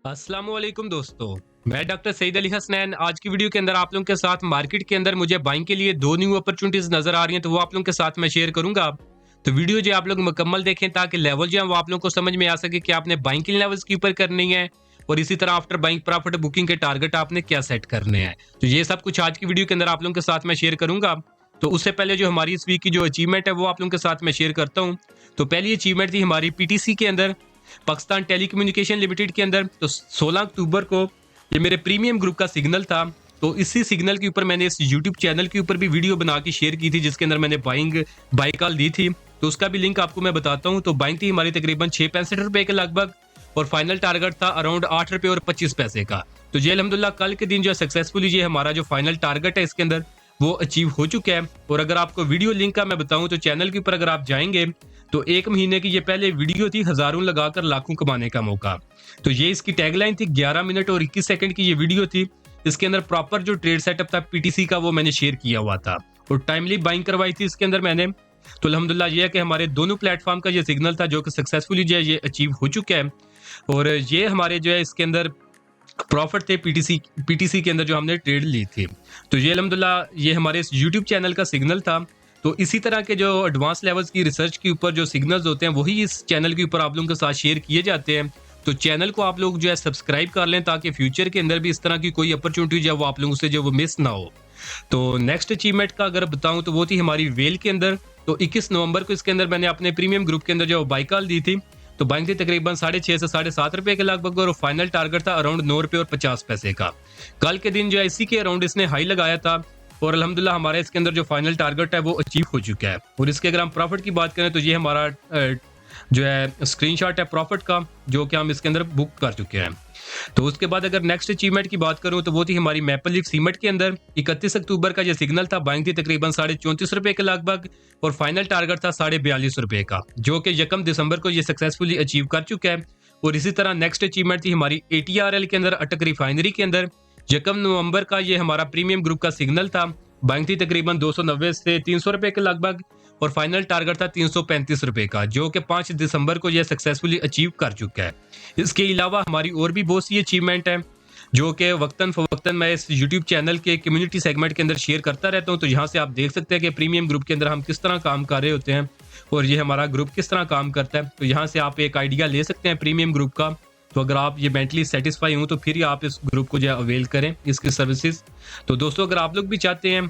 अस्सलाम वालेकुम दोस्तों, मैं डॉक्टर सईद अली हसनैन। आज की वीडियो के अंदर आप लोगों के साथ मार्केट के अंदर मुझे बाइंग के लिए दो न्यू अपॉर्चुनिटीज नजर आ रही हैं, तो वो आप लोगों के साथ मैं शेयर करूंगा। तो वीडियो जो आप लोग मुकम्मल देखें ताकि लेवल जो है वो आप लोगों को समझ में आ सके कि आपने बाइंग के लेवल्स के ऊपर करनी है और इसी तरह आफ्टर बाइंग प्रॉफिट बुकिंग के टारगेट आपने क्या सेट करने हैं। तो ये सब कुछ आज की वीडियो के अंदर आप लोगों के साथ मैं शेयर करूंगा। तो उससे पहले जो हमारी इस वीक की जो अचीवमेंट है वो आप लोगों के साथ मैं शेयर करता हूँ। तो पहली अचीवमेंट थी हमारी पीटीसी के अंदर, पाकिस्तान टेलीकम्युनिकेशन लिमिटेड के अंदर। तो 16 अक्टूबर को ये मेरे प्रीमियम ग्रुप का सिग्नल था। तो इसी सिग्नल के ऊपर मैंने इस यूट्यूब चैनल के ऊपर भी वीडियो बना के शेयर की थी, जिसके अंदर मैंने बाई कॉल दी थी। तो उसका भी लिंक आपको मैं बताता हूँ। तो बाइंग थी हमारी तकरीबन 6.65 रुपए के लगभग और फाइनल टारगेट था अराउंड 8 रुपए और 25 पैसे का। तो ये अल्हम्दुलिल्लाह कल के दिन जो सक्सेसफुली ये हमारा जो फाइनल टारगेट है इसके अंदर वो अचीव हो चुका है। और अगर आपको वीडियो लिंक का मैं बताऊं तो चैनल के ऊपर अगर आप जाएंगे तो 1 महीने की ये पहले वीडियो थी, हजारों लगाकर लाखों कमाने का मौका। तो ये इसकी टैगलाइन थी। 11 मिनट और 21 सेकंड की ये वीडियो थी। इसके अंदर प्रॉपर जो ट्रेड सेटअप था पीटीसी का वो मैंने शेयर किया हुआ था और टाइमली बाइंग करवाई थी इसके अंदर मैंने। तो अल्हम्दुलिल्लाह ये है कि हमारे दोनों प्लेटफॉर्म का ये सिग्नल था जो कि सक्सेसफुली जो है ये अचीव हो चुका है। और ये हमारे जो है इसके अंदर प्रॉफिट थे पीटीसी के अंदर जो हमने ट्रेड ली थी। तो ये अल्हम्दुलिल्लाह ये हमारे इस यूट्यूब चैनल का सिग्नल था। तो इसी तरह के जो एडवांस लेवल्स की रिसर्च के ऊपर जो सिग्नल्स होते हैं वही इस चैनल के ऊपर आप लोगों के साथ शेयर किए जाते हैं। तो चैनल को आप लोग जो है सब्सक्राइब कर लें ताकि फ्यूचर के अंदर भी इस तरह की कोई अपॉर्चुनिटी जो है वो आप लोगों से जो वो मिस ना हो। तो नेक्स्ट अचीवमेंट का अगर बताऊं तो वो थी हमारी वेल के अंदर। तो 21 नवंबर को इसके अंदर मैंने अपने प्रीमियम ग्रुप के अंदर जो बाई कॉल दी थी। तो बाइंग थी तकरीबन 6.5 से 7.5 रुपए के लगभग और फाइनल टारगेट था अराउंड 9 रुपए और 50 पैसे का। कल के दिन जो है इसी के अराउंड इसने हाई लगाया था और अल्हम्दुलिल्लाह हमारे इसके अंदर जो फाइनल टारगेट है वो अचीव हो चुका है। और इसके अगर हम प्रॉफिट की बात करें तो ये हमारा जो है स्क्रीनशॉट है प्रॉफिट का जो कि हम इसके अंदर बुक कर चुके हैं। तो उसके बाद अगर नेक्स्ट अचीवमेंट की बात करूं तो वो थी हमारी मैपल लीफ सीमेंट के अंदर। 31 अक्टूबर का ये सिग्नल था। बाइंग थी तकरीबन 34.5 रुपए के लगभग और फाइनल टारगेट था 42.5 रुपए का जो कि 1 दिसंबर को ये सक्सेसफुली अचीव कर चुका है। और इसी तरह नेक्स्ट अचीवमेंट थी हमारी एटीआरएल के अंदर, अटक रिफाइनरी के अंदर। 1 नवंबर का ये हमारा प्रीमियम ग्रुप का सिग्नल था। बाइंग थी तकरीबन 290 से 300 रुपए के लगभग और फाइनल टारगेट था 335 रुपए का जो कि 5 दिसंबर को यह सक्सेसफुली अचीव कर चुका है। इसके अलावा हमारी और भी बहुत सी अचीवमेंट है जो कि वक्तन फवक्तन मैं इस यूट्यूब चैनल के कम्युनिटी सेगमेंट के अंदर शेयर करता रहता हूं। तो यहाँ से आप देख सकते हैं कि प्रीमियम ग्रुप के अंदर हम किस तरह काम कर रहे होते हैं और ये हमारा ग्रुप किस तरह काम करता है। तो यहाँ से आप एक आइडिया ले सकते हैं प्रीमियम ग्रुप का। तो अगर आप ये मेंटली सेटिस्फाई हो तो फिर ही आप इस ग्रुप को जो है अवेल करें इसकी सर्विसेज। तो दोस्तों अगर आप लोग भी चाहते हैं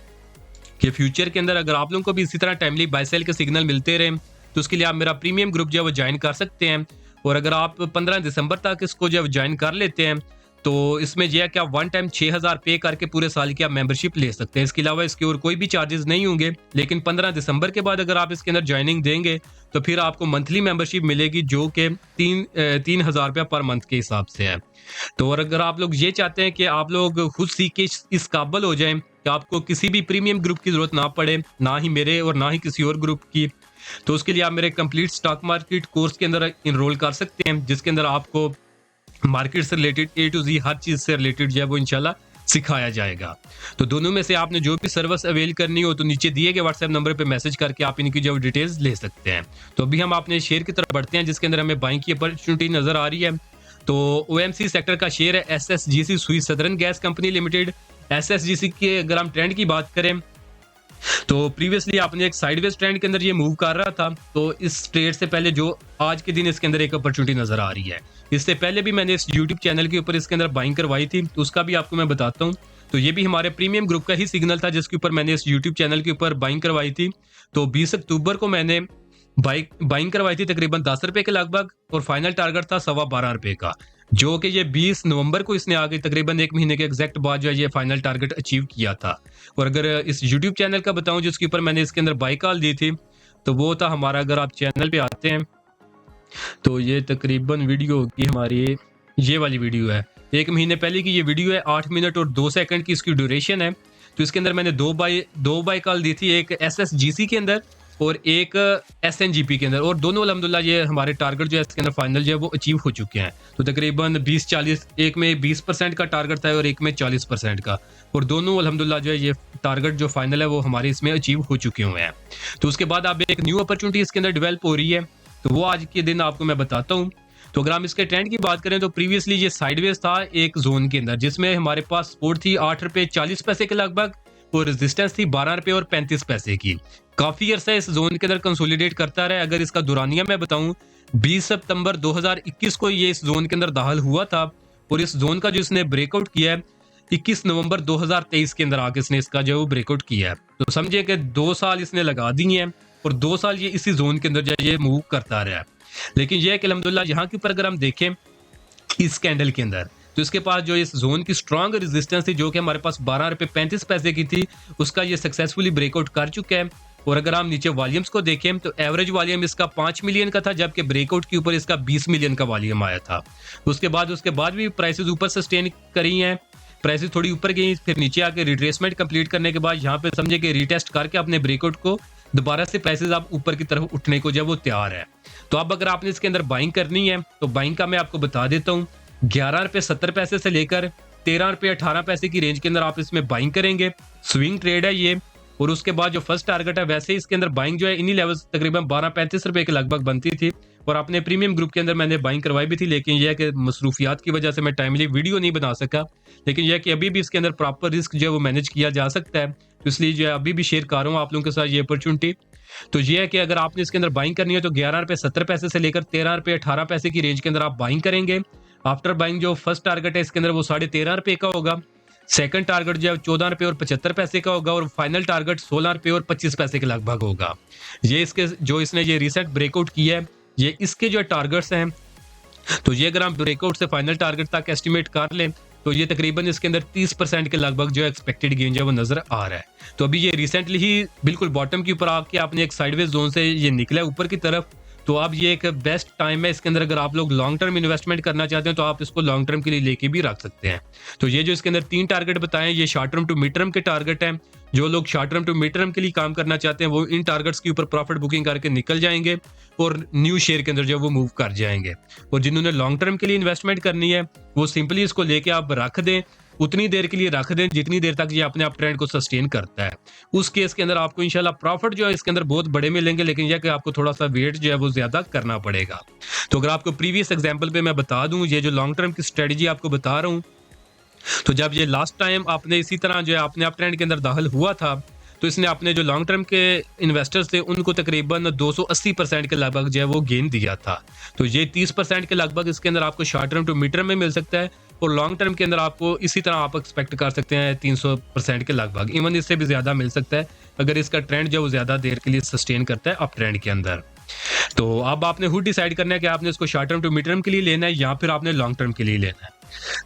कि फ्यूचर के अंदर अगर आप लोगों को भी इसी तरह टाइमली बाय सेल के सिग्नल मिलते रहे तो उसके लिए आप मेरा प्रीमियम ग्रुप जो है वो ज्वाइन कर सकते हैं। और अगर आप 15 दिसंबर तक इसको जो ज्वाइन कर लेते हैं तो इसमें यह है कि आप वन टाइम 6,000 पे करके पूरे साल की आप मेंबरशिप ले सकते हैं। इसके अलावा इसके और कोई भी चार्जेस नहीं होंगे। लेकिन 15 दिसंबर के बाद अगर आप इसके अंदर ज्वाइनिंग देंगे तो फिर आपको मंथली मेंबरशिप मिलेगी जो कि 3,000 रुपया पर मंथ के हिसाब से है। तो और अगर आप लोग ये चाहते हैं कि आप लोग खुद सीख के इस काबिल हो जाएं कि आपको किसी भी प्रीमियम ग्रुप की जरूरत ना पड़े, ना ही मेरे और ना ही किसी और ग्रुप की, तो उसके लिए आप मेरे कंप्लीट स्टॉक मार्केट कोर्स के अंदर इनरोल कर सकते हैं जिसके अंदर आपको मार्केट से रिलेटेड A to Z हर चीज से रिलेटेड जो है वो इंशाल्लाह सिखाया जाएगा। तो दोनों में से आपने जो भी सर्विस अवेल करनी हो तो नीचे दिए गए व्हाट्सएप नंबर पे मैसेज करके आप इनकी जो डिटेल्स ले सकते हैं। तो अभी हम अपने शेयर की तरफ बढ़ते हैं जिसके अंदर हमें बाइंग की अपॉर्चुनिटी नजर आ रही है। तो OMC सेक्टर का शेयर है SSGC सुई southern gas company limited. SSGC के अगर हम ट्रेंड की बात करें तो प्रीवियसली आपने एक साइडवेज ट्रेंड के अंदर ये मूव कर रहा था। तो इस ट्रेड से पहले जो आज के दिन इसके अंदर एक अपॉर्चुनिटी नजर आ रही है। इससे पहले भी मैंने इस यूट्यूब चैनल के ऊपर इसके अंदर बाइंग करवाई थी तो उसका भी आपको मैं बताता हूँ। तो ये भी हमारे प्रीमियम ग्रुप का ही सिग्नल था जिसके ऊपर मैंने इस यूट्यूब चैनल के ऊपर बाइंग करवाई थी। तो 20 अक्टूबर को मैंने बाइंग करवाई थी तकरीबन 10 रुपए के लगभग और फाइनल टारगेट था 12.25 रुपए का जो कि ये 20 नवंबर को इसने आगे तकरीबन 1 महीने के एग्जैक्ट बाद जो है ये फाइनल टारगेट अचीव किया था। और अगर इस यूट्यूब चैनल का बताऊं जिसके ऊपर मैंने इसके अंदर बाई कॉल दी थी तो वो था हमारा, अगर आप चैनल पे आते हैं तो ये तकरीबन वीडियो होगी हमारी, ये वाली वीडियो है 1 महीने पहले की ये वीडियो है। 8 मिनट और 2 सेकंड की इसकी ड्यूरेशन है। तो इसके अंदर मैंने दो बाई कॉल दी थी, एक SSGC के अंदर और एक SNGP के अंदर। और दोनों अल्हम्दुलिल्लाह ये हमारे टारगेट जो है इसके अंदर फाइनल जो है वो अचीव हो चुके हैं। तो तकरीबन 20-40, एक में 20% का टारगेट था और एक में 40% का। और दोनों अल्हम्दुलिल्लाह जो है ये टारगेट जो फाइनल है वो हमारे इसमें अचीव हो चुके हुए हैं। तो उसके बाद अब एक न्यू अपॉर्चुनिटी इसके अंदर डेवलप हो रही है तो वो आज के दिन आपको मैं बताता हूँ। तो अगर हम इसके ट्रेंड की बात करें तो प्रीवियसली ये साइडवेज था एक जोन के अंदर, जिसमें हमारे पास सपोर्ट थी 8 रुपए 40 पैसे के लगभग और रेजिस्टेंस थी 12 रुपए और 35 पैसे की। काफी अरसा इस जोन के अंदर कंसोलिडेट करता रहा। अगर इसका दुरानिया मैं बताऊं, 20 सितंबर 2021 को ये इस जोन के अंदर दाखिल हुआ था और इस जोन का जो इसने ब्रेकआउट किया है 21 नवंबर 2023 के अंदर आके इसने इसका जो ब्रेकआउट किया है। तो समझिए कि 2 साल इसने लगा दिए हैं और 2 साल ये इसी जोन के अंदर जो ये मूव करता रहा है। लेकिन यह है कि अल्हम्दुलिल्लाह यहाँ के ऊपर अगर हम देखें इस कैंडल के अंदर, तो इसके पास जो इस जोन की स्ट्रांग रेजिस्टेंस थी जो कि हमारे पास 12 रुपए 35 पैसे की थी, उसका ये सक्सेसफुली ब्रेकआउट कर चुका है। और अगर हम नीचे वॉल्यूम्स को देखें तो एवरेज वॉल्यूम इसका 5 मिलियन का था, जबकि ब्रेकआउट के ऊपर इसका 20 मिलियन का वॉल्यूम आया था। उसके बाद भी प्राइसेस ऊपर सस्टेन करी हैं, प्राइसेस थोड़ी ऊपर गई, फिर नीचे आके रिट्रेसमेंट कंप्लीट करने के बाद यहाँ पे समझे कि रीटेस्ट करके अपने ब्रेकआउट को दोबारा से प्राइसेस आप ऊपर की तरफ उठने को जब वो तैयार है। तो अब अगर आपने इसके अंदर बाइंग करनी है तो बाइंग का मैं आपको बता देता हूँ, 11 रुपए 70 पैसे से लेकर 13 रुपए 18 पैसे की रेंज के अंदर आप इसमें बाइंग करेंगे। स्विंग ट्रेड है ये। और उसके बाद जो फर्स्ट टारगेट है, वैसे इसके अंदर बाइंग जो है इन्हीं लेवल्स तकरीबन 12-35 रुपए के लगभग बनती थी और अपने प्रीमियम ग्रुप के अंदर मैंने बाइंग करवाई भी थी, लेकिन यह है कि मसरूफियात की वजह से मैं टाइमली वीडियो नहीं बना सका। लेकिन यह है कि अभी भी इसके अंदर प्रॉपर रिस्क जो है वो मैनेज किया जा सकता है, तो इसलिए जो है अभी भी शेयर कर रहा हूँ आप लोगों के साथ ये अपॉर्चुनिटी। तो ये है कि अगर आपने इसके अंदर बाइंग करनी है तो 11 रुपए 70 पैसे से लेकर 13 रुपए 18 पैसे की रेंज के अंदर आप बाइंग करेंगे। आफ्टर बाइंग जो फर्स्ट टारगेट है इसके अंदर वो 13.5 रुपए का होगा, सेकंड टारगेट जो है 14 रुपए और 75 पैसे का होगा और फाइनल टारगेट 16 रुपए और 25 पैसे के लगभग होगा। ये इसके जो इसने ये रिसेंट ब्रेकआउट किया है, ये इसके जो टारगेट्स हैं, तो ये अगर हम ब्रेकआउट से फाइनल टारगेट तक एस्टिमेट कर लें तो ये तकरीबन इसके अंदर 30% के लगभग जो एक्सपेक्टेड गेन जो है वो नजर आ रहा है। तो अभी ये रिसेंटली ही बिल्कुल बॉटम के ऊपर आके आपने एक साइडवेज जोन से ये निकला है ऊपर की तरफ, तो अब ये एक बेस्ट टाइम है इसके अंदर। अगर आप लोग लॉन्ग टर्म इन्वेस्टमेंट करना चाहते हैं तो आप इसको लॉन्ग टर्म के लिए लेके भी रख सकते हैं। तो ये जो इसके अंदर 3 टारगेट बताएं, ये short term to mid term के टारगेट हैं। जो लोग short term to mid term के लिए काम करना चाहते हैं वो इन टारगेट्स के ऊपर प्रॉफिट बुकिंग करके निकल जाएंगे और न्यू शेयर के अंदर जो वो मूव कर जाएंगे। और जिन्होंने लॉन्ग टर्म के लिए इन्वेस्टमेंट करनी है वो सिंपली इसको लेके आप रख दें, उतनी देर के लिए रख दें जितनी देर तक ये अपने आप ट्रेंड को सस्टेन करता है। उस केस के अंदर आपको इंशाल्लाह प्रॉफिट जो है इसके अंदर बहुत बड़े मिलेंगे, लेकिन यह कि आपको थोड़ा सा वेट जो है वो ज्यादा करना पड़ेगा। तो अगर आपको प्रीवियस एग्जांपल पे मैं बता दूं, ये जो लॉन्ग टर्म की स्ट्रेटजी आपको बता रहा हूं, तो जब ये लास्ट टाइम आपने इसी तरह जो है अपने आप ट्रेंड के अंदर दाखिल हुआ था तो इसने अपने जो लॉन्ग टर्म के इन्वेस्टर्स थे उनको तकरीबन 280% के लगभग जो है वो गेन दिया था। तो ये 30% के लगभग इसके अंदर आपको short term to mid term में मिल सकता है और लॉन्ग टर्म के अंदर आपको इसी तरह आप एक्सपेक्ट कर सकते हैं 300% के लगभग, इवन इससे भी ज्यादा मिल सकता है अगर इसका ट्रेंड जो वो ज्यादा देर के लिए सस्टेन करता है अप ट्रेंड के अंदर। तो अब आपने खुद डिसाइड करना है कि आपने इसको short term to mid term के लिए लेना है या फिर आपने लॉन्ग टर्म के लिए लेना है।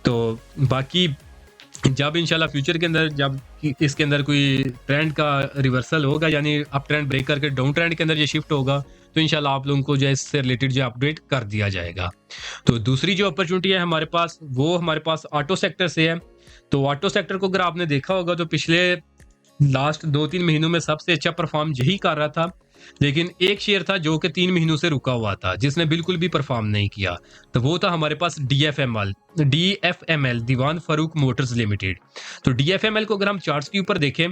तो बाकी जब इंशाल्लाह फ्यूचर के अंदर जब इसके अंदर कोई ट्रेंड का रिवर्सल होगा, यानी अप ट्रेंड ब्रेक करके डाउन ट्रेंड के अंदर ये शिफ्ट होगा, तो इंशाल्लाह आप लोगों को जो है इससे रिलेटेड जो अपडेट कर दिया जाएगा। तो दूसरी जो अपॉर्चुनिटी है हमारे पास वो हमारे पास ऑटो सेक्टर से है। तो ऑटो सेक्टर को अगर आपने देखा होगा तो पिछले लास्ट 2-3 महीनों में सबसे अच्छा परफॉर्म यही कर रहा था, लेकिन एक शेयर था जो कि 3 महीनों से रुका हुआ था जिसने बिल्कुल भी परफॉर्म नहीं किया, तो वो था हमारे पास DFML दीवान फारूक मोटर्स लिमिटेड। तो DFML को अगर हम चार्ट्स के ऊपर देखें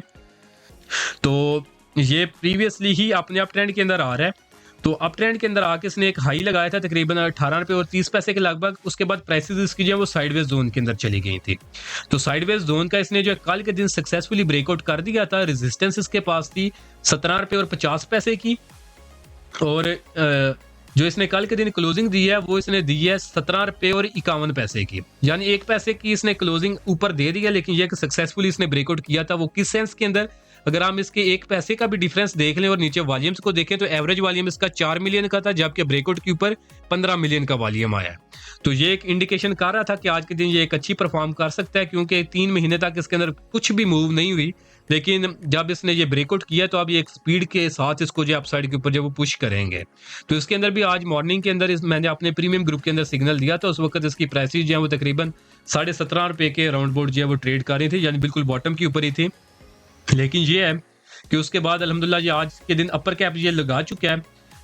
तो ये प्रीवियसली ही अपने अप ट्रेंड के अंदर आ रहा है। तो अप ट्रेंड के अंदर आके इसने एक हाई लगाया था तकरीबन 18 रुपए और 30 पैसे के लगभग, उसके बाद प्राइसेस इसकी जो है वो साइडवेज जोन के अंदर चली गई थी। तो साइडवेज जोन का इसने जो कल के दिन सक्सेसफुली ब्रेकआउट कर दिया था। रेजिस्टेंस इसके पास थी 17 रुपए और 50 पैसे की और जो इसने कल के दिन क्लोजिंग दी है वो इसने दी है 17 रुपए और 51 पैसे की, यानी 1 पैसे की इसने क्लोजिंग ऊपर दे दिया। लेकिन यह सक्सेसफुली इसने ब्रेकआउट किया था, वो किस सेंस के अंदर, अगर हम इसके 1 पैसे का भी डिफरेंस देख लें और नीचे वॉल्यूम्स को देखें तो एवरेज वॉल्यूम इसका 4 मिलियन का था, जबकि ब्रेकआउट के ऊपर 15 मिलियन का वॉल्यूम आया। तो ये एक इंडिकेशन कर रहा था कि आज के दिन ये एक अच्छी परफॉर्म कर सकता है, क्योंकि 3 महीने तक इसके अंदर कुछ भी मूव नहीं हुई, लेकिन जब इसने ये ब्रेकआउट किया तो अब ये एक स्पीड के साथ इसको जो अपसाइड के ऊपर जो वो पुश करेंगे। तो इसके अंदर भी आज मॉर्निंग के अंदर मैंने अपने प्रीमियम ग्रुप के अंदर सिग्नल दिया था, उस वक्त इसकी प्राइसेस जो है वो तकरीबन 17.5 रुपए के राउंड बोर्ड जो है वो ट्रेड कर रही थी, यानी बिल्कुल बॉटम के ऊपर ही थी। लेकिन ये है कि उसके बाद अल्हम्दुलिल्लाह ये आज के दिन अपर कैप ये लगा चुका है।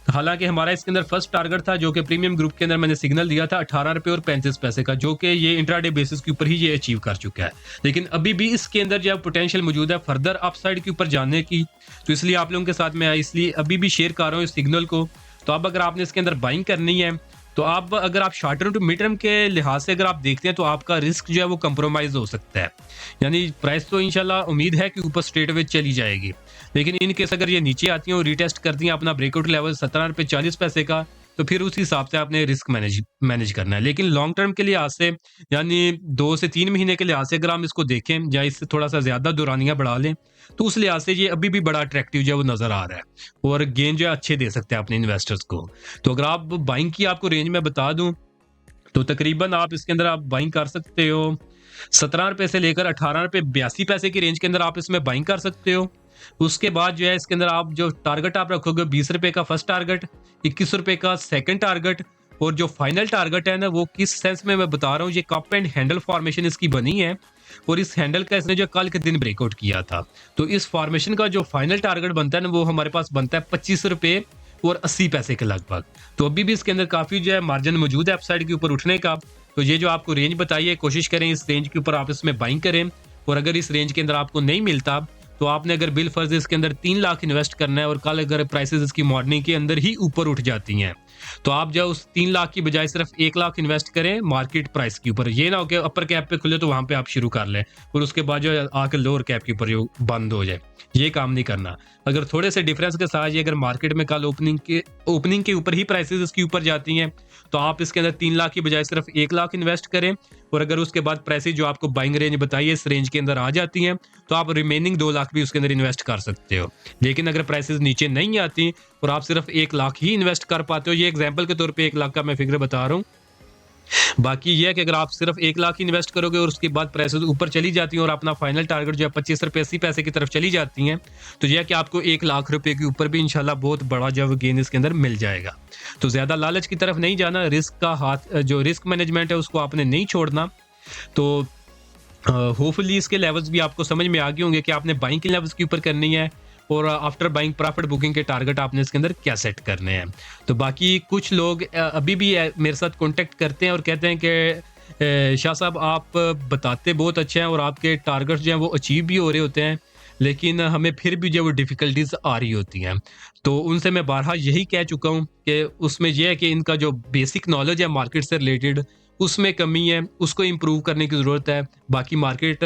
हालांकि हमारा इसके अंदर फर्स्ट टारगेट था जो कि प्रीमियम ग्रुप के अंदर मैंने सिग्नल दिया था 18 रुपए और 35 पैसे का, जो कि ये इंट्राडे बेसिस के ऊपर ही ये अचीव कर चुका है। लेकिन अभी भी इसके अंदर जो पोटेंशियल मौजूद है फर्दर अपसाइड के ऊपर जाने की, तो इसलिए आप लोगों के साथ मैं इसलिए अभी भी शेयर कर रहा हूँ इस सिग्नल को। तो अब अगर आपने इसके अंदर बाइंग करनी है तो आप अगर आप short term to mid term के लिहाज से अगर आप देखते हैं तो आपका रिस्क जो है वो कंप्रोमाइज हो सकता है। यानी प्राइस तो इंशाल्लाह उम्मीद है कि ऊपर स्ट्रेट वे चली जाएगी, लेकिन इन केस अगर ये नीचे आती हैं और रीटेस्ट करती हैं अपना ब्रेकआउट लेवल 17 रुपये 40 पैसे का, तो फिर उस हिसाब से आपने रिस्क मैनेज करना है। लेकिन लॉन्ग टर्म के लिहाज से, यानी 2 से 3 महीने के लिहाज से अगर हम इसको देखें या इससे थोड़ा सा ज्यादा दौरानियां बढ़ा लें, तो उस लिहाज से ये अभी भी बड़ा अट्रैक्टिव जो है वो नजर आ रहा है और गेन जो है अच्छे दे सकते हैं अपने इन्वेस्टर्स को। तो अगर आप बाइंग की आपको रेंज में बता दूं, तो तकरीबन आप इसके अंदर आप बाइंग कर सकते हो 17 रुपए से लेकर 18 रुपए 82 पैसे की रेंज के अंदर आप इसमें बाइंग कर सकते हो। उसके बाद जो है इसके अंदर आप जो टारगेट आप रखोगे 20 रुपए का फर्स्ट टारगेट, 21 रुपए का सेकंड टारगेट, और जो फाइनल टारगेट है ना वो किस सेंस में मैं बता रहा हूँ, ये कप एंड हैंडल फॉर्मेशन इसकी बनी है और इस हैंडल का इसने जो कल के दिन ब्रेकआउट किया था, तो इस फॉर्मेशन का जो फाइनल टारगेट बनता है ना वो हमारे पास बनता है 25 रुपए और 80 पैसे के लगभग। तो अभी भी इसके अंदर काफी जो है मार्जिन मौजूद है अपसाइड के ऊपर उठने का। तो ये जो आपको रेंज बताई है, कोशिश करें इस रेंज के ऊपर आप इसमें बाइंग करें, और अगर इस रेंज के अंदर आपको नहीं मिलता तो आपने अगर बिल फर्ज इसके अंदर 3 लाख इन्वेस्ट करना है और कल अगर प्राइसेस इसकी मॉर्निंग के अंदर ही ऊपर उठ जाती हैं, तो आप जो उस 3 लाख की बजाय सिर्फ 1 लाख इन्वेस्ट करें मार्केट प्राइस के ऊपर। ये ना हो कि अपर कैप पे खुले तो वहां पे आप शुरू कर लें और उसके बाद जो आकर लोअर कैप के ऊपर जो बंद हो जाए, ये काम नहीं करना। अगर थोड़े से डिफरेंस के साथ ये अगर मार्केट में कल ओपनिंग के ऊपर ही प्राइसेस इसकी ऊपर जाती हैं, तो आप इसके अंदर 3 लाख की बजाय सिर्फ 1 लाख इन्वेस्ट करें, और अगर उसके बाद प्राइसेस जो आपको बाइंग रेंज बताइए इस रेंज के अंदर आ जाती हैं, तो आप रिमेनिंग 2 लाख भी उसके अंदर इन्वेस्ट कर सकते हो। लेकिन अगर प्राइसेस नीचे नहीं आती और आप सिर्फ 1 लाख ही इन्वेस्ट कर पाते हो, ये एग्जांपल के तौर पे 1 लाख का मैं फिगर बता रहा हूँ, बाकी ये है कि अगर आप सिर्फ 1 लाख इन्वेस्ट करोगे और उसके बाद प्राइसेस ऊपर चली जाती हैं और अपना फाइनल टारगेट जो है 25 रुपए 80 पैसे की तरफ चली जाती हैं, तो यह है कि आपको 1 लाख रुपए के ऊपर भी इंशाल्लाह बहुत बड़ा जो गेन इसके अंदर मिल जाएगा। तो ज्यादा लालच की तरफ नहीं जाना, रिस्क का हाथ जो रिस्क मैनेजमेंट है उसको आपने नहीं छोड़ना। तो होपफुली इसके लेवल्स भी आपको समझ में आ गए होंगे कि आपने बाइंग के लेवल्स के ऊपर करनी है और आफ्टर बाइंग प्रॉफिट बुकिंग के टारगेट आपने इसके अंदर क्या सेट करने हैं। तो बाकी कुछ लोग अभी भी मेरे साथ कांटेक्ट करते हैं और कहते हैं कि शाह साहब आप बताते बहुत अच्छे हैं और आपके टारगेट्स जो हैं वो अचीव भी हो रहे होते हैं, लेकिन हमें फिर भी जो वो डिफ़िकल्टीज आ रही होती हैं। तो उनसे मैं बारहा यही कह चुका हूँ कि उसमें यह है कि इनका जो बेसिक नॉलेज है मार्केट से रिलेटेड उसमें कमी है, उसको इम्प्रूव करने की ज़रूरत है। बाकी मार्केट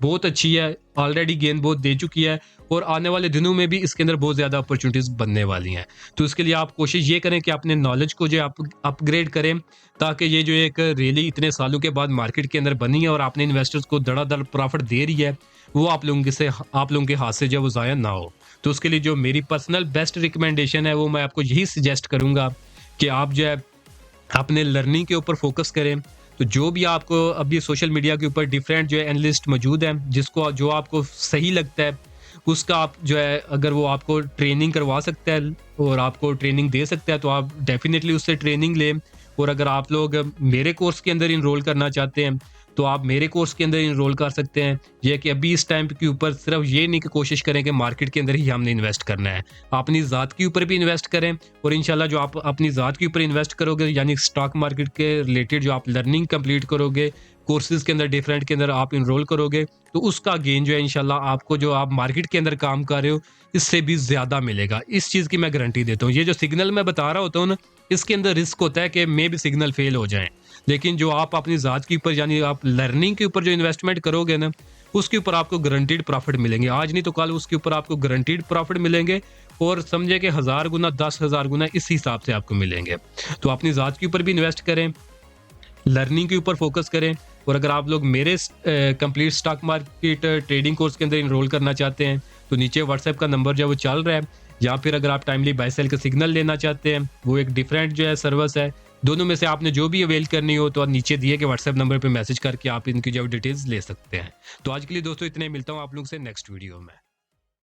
बहुत अच्छी है, ऑलरेडी गेन बहुत दे चुकी है और आने वाले दिनों में भी इसके अंदर बहुत ज़्यादा अपॉर्चुनिटीज़ बनने वाली हैं। तो इसके लिए आप कोशिश ये करें कि अपने नॉलेज को जो आप अपग्रेड करें, ताकि ये जो एक रैली इतने सालों के बाद मार्केट के अंदर बनी है और आपने इन्वेस्टर्स को धड़ाधड़ प्रॉफिट दे रही है, वो आप लोगों के हाथ से जो वो ज़ाया ना हो। तो उसके लिए जो मेरी पर्सनल बेस्ट रिकमेंडेशन है वो मैं आपको यही सजेस्ट करूँगा कि आप जो है अपने लर्निंग के ऊपर फोकस करें। तो जो भी आपको अभी सोशल मीडिया के ऊपर डिफरेंट जो है एनालिस्ट मौजूद हैं, जिसको जो आपको सही लगता है उसका आप जो है अगर वो आपको ट्रेनिंग करवा सकता है और आपको ट्रेनिंग दे सकता है तो आप डेफिनेटली उससे ट्रेनिंग लें। और अगर आप लोग मेरे कोर्स के अंदर इनरोल करना चाहते हैं तो आप मेरे कोर्स के अंदर इनरोल कर सकते हैं। यह कि अभी इस टाइम के ऊपर सिर्फ ये नहीं कि कोशिश करें कि मार्केट के अंदर ही हमने इन्वेस्ट करना है, अपनी ज़ात के ऊपर भी इन्वेस्ट करें। और इंशाल्लाह जो आप अपनी ज़ात के ऊपर इन्वेस्ट करोगे, यानी स्टॉक मार्केट के रिलेटेड जो आप लर्निंग कंप्लीट करोगे, कोर्सेज के अंदर डिफरेंट के अंदर आप इनरोल करोगे, तो उसका गेन जो है इंशाल्लाह आपको जो आप मार्केट के अंदर काम कर रहे हो इससे भी ज़्यादा मिलेगा। इस चीज़ की मैं गारंटी देता हूँ। ये जो सिग्नल मैं बता रहा होता हूँ ना, इसके अंदर रिस्क होता है कि मे भी सिग्नल फेल हो जाए, लेकिन जो आप अपनी ज़ात के ऊपर यानी आप लर्निंग के ऊपर जो इन्वेस्टमेंट करोगे ना, उसके ऊपर आपको गारंटीड प्रॉफिट मिलेंगे। आज नहीं तो कल उसके ऊपर आपको गारंटीड प्रॉफिट मिलेंगे और समझे कि 1000 गुना 10,000 गुना इस हिसाब से आपको मिलेंगे। तो अपनी ज़ात के ऊपर भी इन्वेस्ट करें, लर्निंग के ऊपर फोकस करें। और अगर आप लोग मेरे complete stock market trading course के अंदर इनरोल करना चाहते हैं तो नीचे व्हाट्सएप का नंबर जो है वो चल रहा है, या फिर अगर आप टाइमली बाय सेल का सिग्नल लेना चाहते हैं, वो एक डिफरेंट जो है सर्विस है। दोनों में से आपने जो भी अवेल करनी हो तो नीचे दिए के व्हाट्सएप नंबर पे मैसेज करके आप इनकी जो डिटेल्स ले सकते हैं। तो आज के लिए दोस्तों इतने, मिलता हूँ आप लोगों से नेक्स्ट वीडियो में।